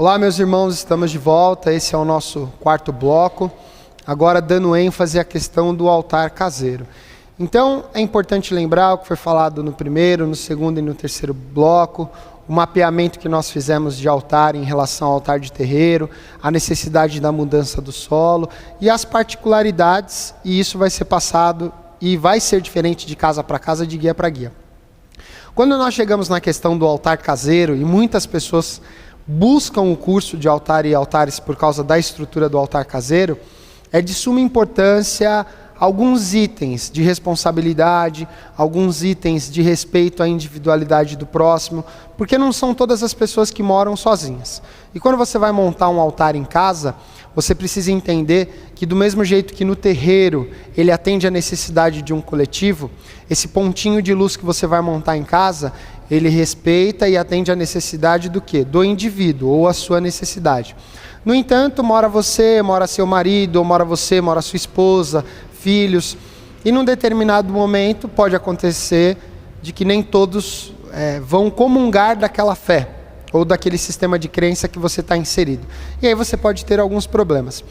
Olá, meus irmãos, estamos de volta. Esse é o nosso quarto bloco, agora dando ênfase à questão do altar caseiro. Então, é importante lembrar o que foi falado no primeiro, no segundo e no terceiro bloco, o mapeamento que nós fizemos de altar em relação ao altar de terreiro, a necessidade da mudança do solo e as particularidades, e isso vai ser passado e vai ser diferente de casa para casa, de guia para guia. Quando nós chegamos na questão do altar caseiro, e muitas pessoas buscam o curso de altar e altares por causa da estrutura do altar caseiro, é de suma importância alguns itens de responsabilidade, alguns itens de respeito à individualidade do próximo, porque não são todas as pessoas que moram sozinhas. E quando você vai montar um altar em casa, você precisa entender que do mesmo jeito que no terreiro ele atende à necessidade de um coletivo, esse pontinho de luz que você vai montar em casa, ele respeita e atende à necessidade do quê? Do indivíduo, ou a sua necessidade. No entanto, mora você, mora seu marido, ou mora você, mora sua esposa, filhos, e num determinado momento pode acontecer de que nem todos vão comungar daquela fé, ou daquele sistema de crença que você está inserido. E aí você pode ter alguns problemas.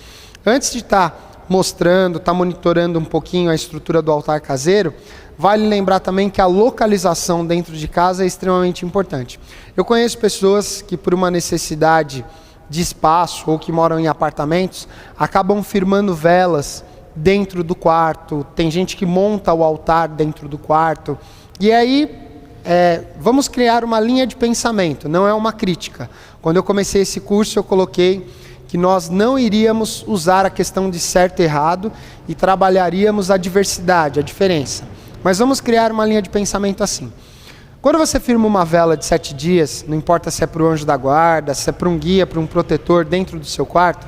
Antes de estar mostrando, monitorando um pouquinho a estrutura do altar caseiro, vale lembrar também que a localização dentro de casa é extremamente importante. Eu conheço pessoas que por uma necessidade de espaço ou que moram em apartamentos, acabam firmando velas dentro do quarto, tem gente que monta o altar dentro do quarto, e aí vamos criar uma linha de pensamento, não é uma crítica. Quando eu comecei esse curso eu coloquei que nós não iríamos usar a questão de certo e errado e trabalharíamos a diversidade, a diferença. Mas vamos criar uma linha de pensamento assim. Quando você firma uma vela de 7 dias, não importa se é para o anjo da guarda, se é para um guia, para um protetor dentro do seu quarto,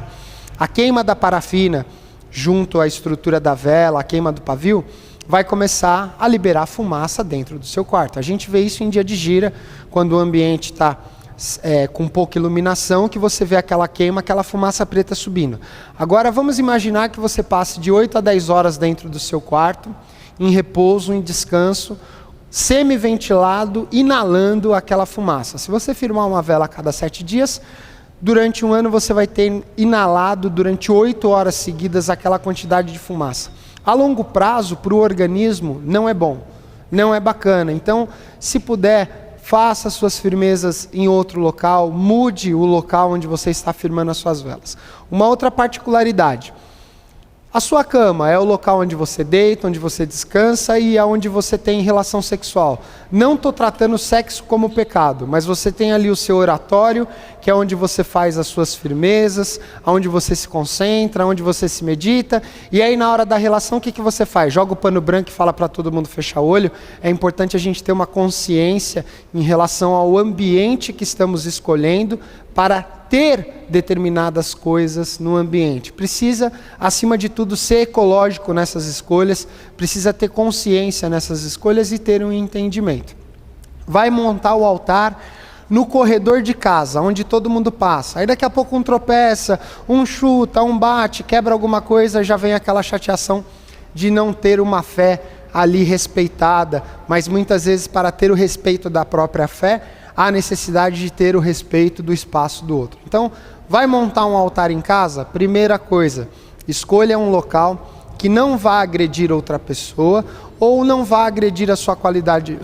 a queima da parafina junto à estrutura da vela, a queima do pavio, vai começar a liberar fumaça dentro do seu quarto. A gente vê isso em dia de gira, quando o ambiente está com pouca iluminação, que você vê aquela queima, aquela fumaça preta subindo. Agora vamos imaginar que você passe de 8 a 10 horas dentro do seu quarto, em repouso, em descanso, semi-ventilado, inalando aquela fumaça. Se você firmar uma vela a cada 7 dias, durante um ano você vai ter inalado durante 8 horas seguidas aquela quantidade de fumaça. A longo prazo, para o organismo, não é bom, não é bacana. Então, se puder, faça suas firmezas em outro local, mude o local onde você está firmando as suas velas. Uma outra particularidade: a sua cama é o local onde você deita, onde você descansa e é onde você tem relação sexual. Não estou tratando sexo como pecado, mas você tem ali o seu oratório, que é onde você faz as suas firmezas, onde você se concentra, onde você se medita. E aí na hora da relação, o que você faz? Joga o pano branco e fala para todo mundo fechar o olho. É importante a gente ter uma consciência em relação ao ambiente que estamos escolhendo para ter determinadas coisas no ambiente. Precisa, acima de tudo, ser ecológico nessas escolhas, precisa ter consciência nessas escolhas e ter um entendimento. Vai montar o altar no corredor de casa, onde todo mundo passa. Aí daqui a pouco um tropeça, um chuta, um bate, quebra alguma coisa, já vem aquela chateação de não ter uma fé ali respeitada, mas muitas vezes para ter o respeito da própria fé, há necessidade de ter o respeito do espaço do outro. Então, vai montar um altar em casa? Primeira coisa, escolha um local que não vá agredir outra pessoa ou não vá agredir a sua qualidade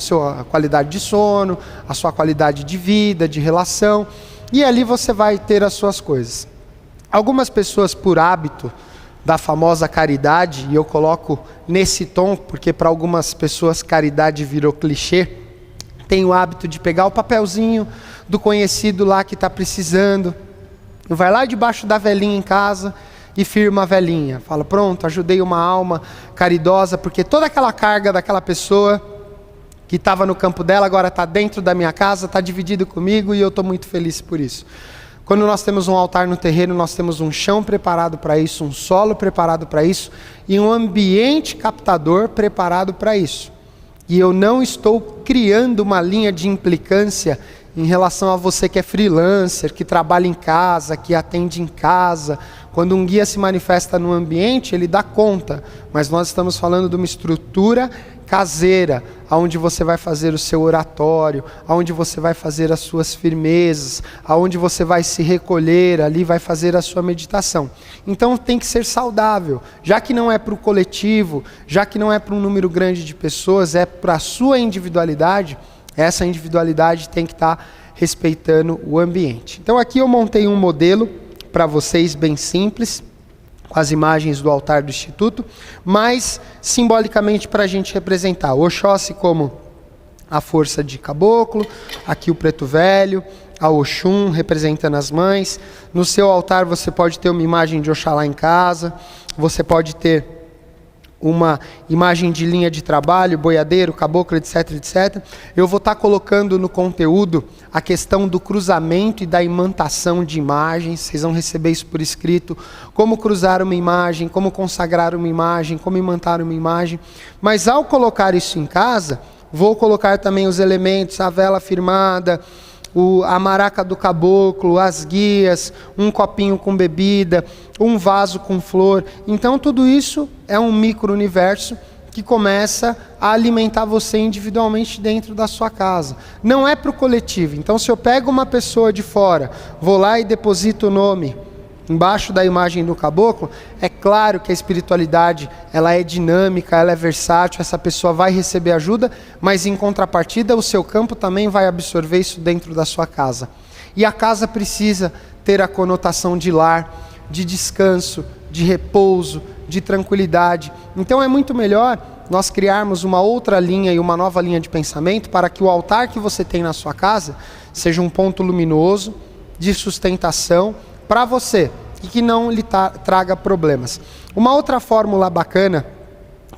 de sono, a sua qualidade de vida, de relação, e ali você vai ter as suas coisas. Algumas pessoas, por hábito da famosa caridade, e eu coloco nesse tom porque para algumas pessoas caridade virou clichê, tem o hábito de pegar o papelzinho do conhecido lá que está precisando, vai lá debaixo da velinha em casa e firma a velinha. Fala, pronto, ajudei uma alma caridosa, porque toda aquela carga daquela pessoa que estava no campo dela, agora está dentro da minha casa, está dividido comigo e eu estou muito feliz por isso. Quando nós temos um altar no terreno, nós temos um chão preparado para isso, um solo preparado para isso e um ambiente captador preparado para isso. E eu não estou criando uma linha de implicância em relação a você que é freelancer, que trabalha em casa, que atende em casa. Quando um guia se manifesta no ambiente, ele dá conta. Mas nós estamos falando de uma estrutura caseira, onde você vai fazer o seu oratório, onde você vai fazer as suas firmezas, onde você vai se recolher, ali vai fazer a sua meditação. Então tem que ser saudável, já que não é para o coletivo, já que não é para um número grande de pessoas, é para a sua individualidade. Essa individualidade tem que estar respeitando o ambiente. Então aqui eu montei um modelo para vocês bem simples, com as imagens do altar do Instituto, mas simbolicamente para a gente representar o Oxóssi como a força de caboclo, aqui o preto velho, a Oxum representando as mães. No seu altar você pode ter uma imagem de Oxalá em casa, você pode ter uma imagem de linha de trabalho, boiadeiro, caboclo, etc, etc. Eu vou estar colocando no conteúdo a questão do cruzamento e da imantação de imagens. Vocês vão receber isso por escrito, como cruzar uma imagem, como consagrar uma imagem, como imantar uma imagem. Mas ao colocar isso em casa, vou colocar também os elementos, a vela firmada, a maraca do caboclo, as guias, um copinho com bebida, um vaso com flor. Então tudo isso é um micro-universo que começa a alimentar você individualmente dentro da sua casa. Não é para o coletivo. Então se eu pego uma pessoa de fora, vou lá e deposito o nome embaixo da imagem do caboclo, é claro que a espiritualidade ela é dinâmica, ela é versátil, essa pessoa vai receber ajuda, mas em contrapartida o seu campo também vai absorver isso dentro da sua casa. E a casa precisa ter a conotação de lar, de descanso, de repouso, de tranquilidade. Então é muito melhor nós criarmos uma outra linha e uma nova linha de pensamento para que o altar que você tem na sua casa seja um ponto luminoso, de sustentação, para você, e que não lhe traga problemas. Uma outra fórmula bacana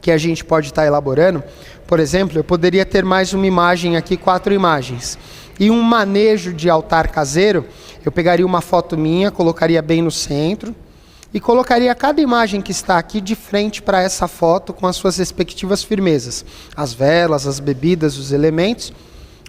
que a gente pode estar elaborando, por exemplo, eu poderia ter mais uma imagem aqui, 4 imagens. E um manejo de altar caseiro, eu pegaria uma foto minha, colocaria bem no centro, e colocaria cada imagem que está aqui de frente para essa foto, com as suas respectivas firmezas. As velas, as bebidas, os elementos,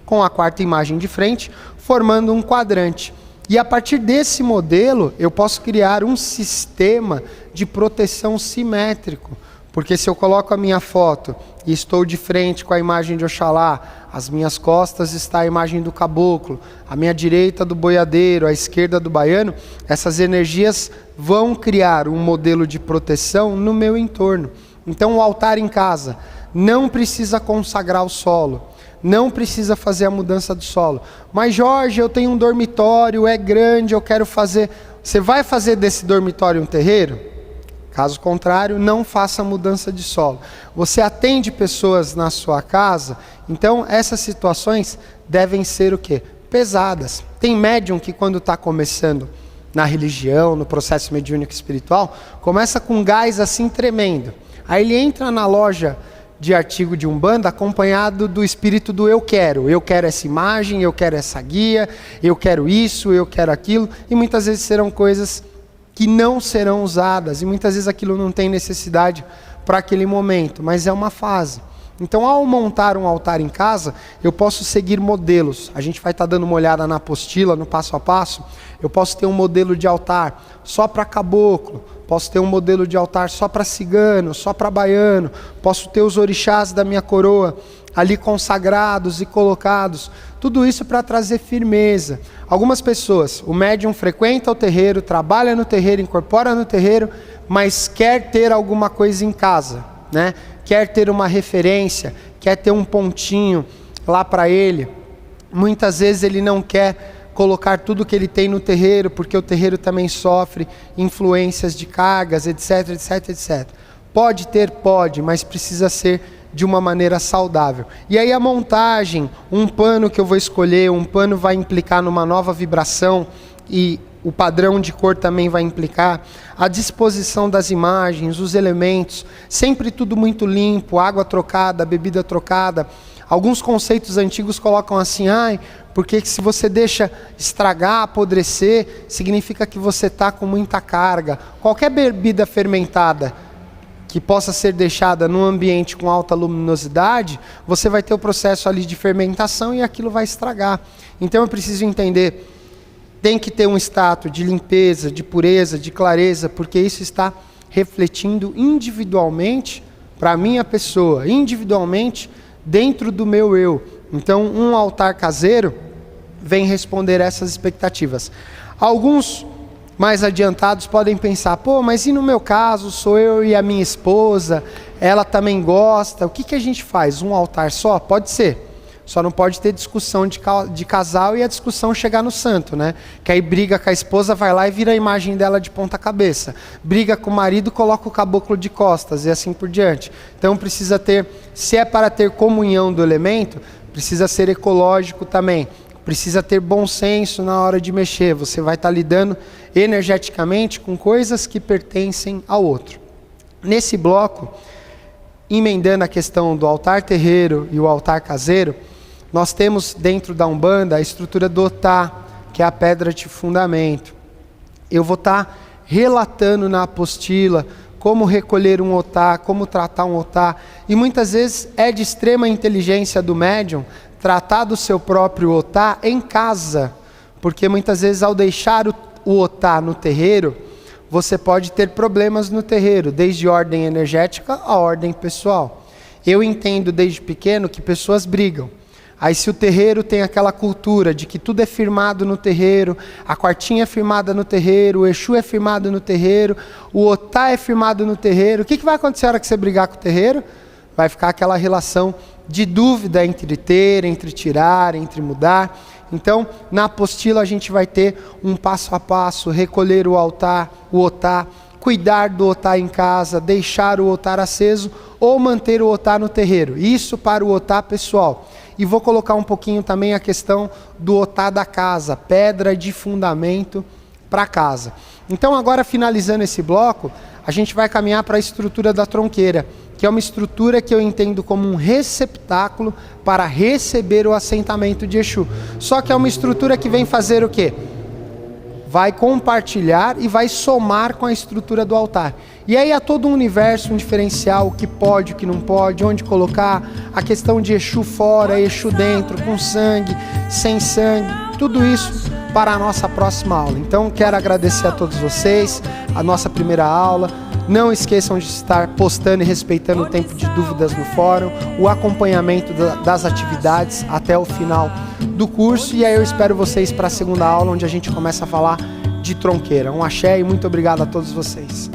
com a 4ª imagem de frente, formando um quadrante. E a partir desse modelo, eu posso criar um sistema de proteção simétrico. Porque se eu coloco a minha foto e estou de frente com a imagem de Oxalá, as minhas costas está a imagem do caboclo, a minha direita do boiadeiro, a esquerda do baiano, essas energias vão criar um modelo de proteção no meu entorno. Então o altar em casa não precisa consagrar o solo, não precisa fazer a mudança do solo. Mas Jorge, eu tenho um dormitório, é grande, eu quero fazer... Você vai fazer desse dormitório um terreiro? Caso contrário, não faça mudança de solo. Você atende pessoas na sua casa, então essas situações devem ser o quê? Pesadas. Tem médium que quando está começando na religião, no processo mediúnico espiritual, começa com gás assim tremendo. Aí ele entra na loja de artigo de Umbanda acompanhado do espírito do eu quero essa imagem, eu quero essa guia, eu quero isso, eu quero aquilo, e muitas vezes serão coisas que não serão usadas, e muitas vezes aquilo não tem necessidade para aquele momento, mas é uma fase. Então ao montar um altar em casa, eu posso seguir modelos. A gente vai estar dando uma olhada na apostila, no passo a passo. Eu posso ter um modelo de altar só para caboclo, posso ter um modelo de altar só para cigano, só para baiano, posso ter os orixás da minha coroa ali consagrados e colocados. Tudo isso para trazer firmeza. Algumas pessoas, o médium frequenta o terreiro, trabalha no terreiro, incorpora no terreiro, mas quer ter alguma coisa em casa, né? Quer ter uma referência, quer ter um pontinho lá para ele. Muitas vezes ele não quer colocar tudo que ele tem no terreiro, porque o terreiro também sofre influências de cargas, etc, etc, etc. Pode ter, pode, mas precisa ser de uma maneira saudável. E aí a montagem, um pano que eu vou escolher, um pano vai implicar numa nova vibração, e o padrão de cor também vai implicar, a disposição das imagens, os elementos, sempre tudo muito limpo, água trocada, bebida trocada. Alguns conceitos antigos colocam assim, porque se você deixa estragar, apodrecer, significa que você está com muita carga. Qualquer bebida fermentada que possa ser deixada num ambiente com alta luminosidade, você vai ter o processo ali de fermentação e aquilo vai estragar. Então eu preciso entender, tem que ter um status de limpeza, de pureza, de clareza, porque isso está refletindo individualmente para a minha pessoa, individualmente, dentro do meu eu. Então, um altar caseiro vem responder essas expectativas. Alguns mais adiantados podem pensar, pô, mas e no meu caso, sou eu e a minha esposa, ela também gosta, o que a gente faz? Um altar só? Pode ser. Só não pode ter discussão de casal e a discussão chegar no santo, né? Que aí briga com a esposa, vai lá e vira a imagem dela de ponta cabeça. Briga com o marido, coloca o caboclo de costas e assim por diante. Então precisa ter, se é para ter comunhão do elemento, precisa ser ecológico também. Precisa ter bom senso na hora de mexer. Você vai estar lidando energeticamente com coisas que pertencem ao outro. Nesse bloco, emendando a questão do altar terreiro e o altar caseiro, nós temos dentro da Umbanda a estrutura do Otá, que é a pedra de fundamento. Eu vou estar relatando na apostila como recolher um Otá, como tratar um Otá. E muitas vezes é de extrema inteligência do médium tratar do seu próprio Otá em casa. Porque muitas vezes ao deixar o Otá no terreiro, você pode ter problemas no terreiro, desde ordem energética a ordem pessoal. Eu entendo desde pequeno que pessoas brigam. Aí se o terreiro tem aquela cultura de que tudo é firmado no terreiro, a quartinha é firmada no terreiro, o Exu é firmado no terreiro, o Otá é firmado no terreiro, o que vai acontecer na hora que você brigar com o terreiro? Vai ficar aquela relação de dúvida entre ter, entre tirar, entre mudar. Então, na apostila a gente vai ter um passo a passo, recolher o Otá, cuidar do Otá em casa, deixar o Otá aceso ou manter o Otá no terreiro. Isso para o Otá pessoal. E vou colocar um pouquinho também a questão do Otá da casa, pedra de fundamento para casa. Então agora finalizando esse bloco, a gente vai caminhar para a estrutura da tronqueira, que é uma estrutura que eu entendo como um receptáculo para receber o assentamento de Exu. Só que é uma estrutura que vem fazer o quê? Vai compartilhar e vai somar com a estrutura do altar. E aí há todo um universo, um diferencial, o que pode, o que não pode, onde colocar, a questão de Exu fora, Exu dentro, com sangue, sem sangue, tudo isso para a nossa próxima aula. Então quero agradecer a todos vocês, a nossa primeira aula. Não esqueçam de estar postando e respeitando o tempo de dúvidas no fórum, o acompanhamento das atividades até o final do curso. E aí eu espero vocês para a segunda aula, onde a gente começa a falar de tronqueira. Um axé e muito obrigado a todos vocês.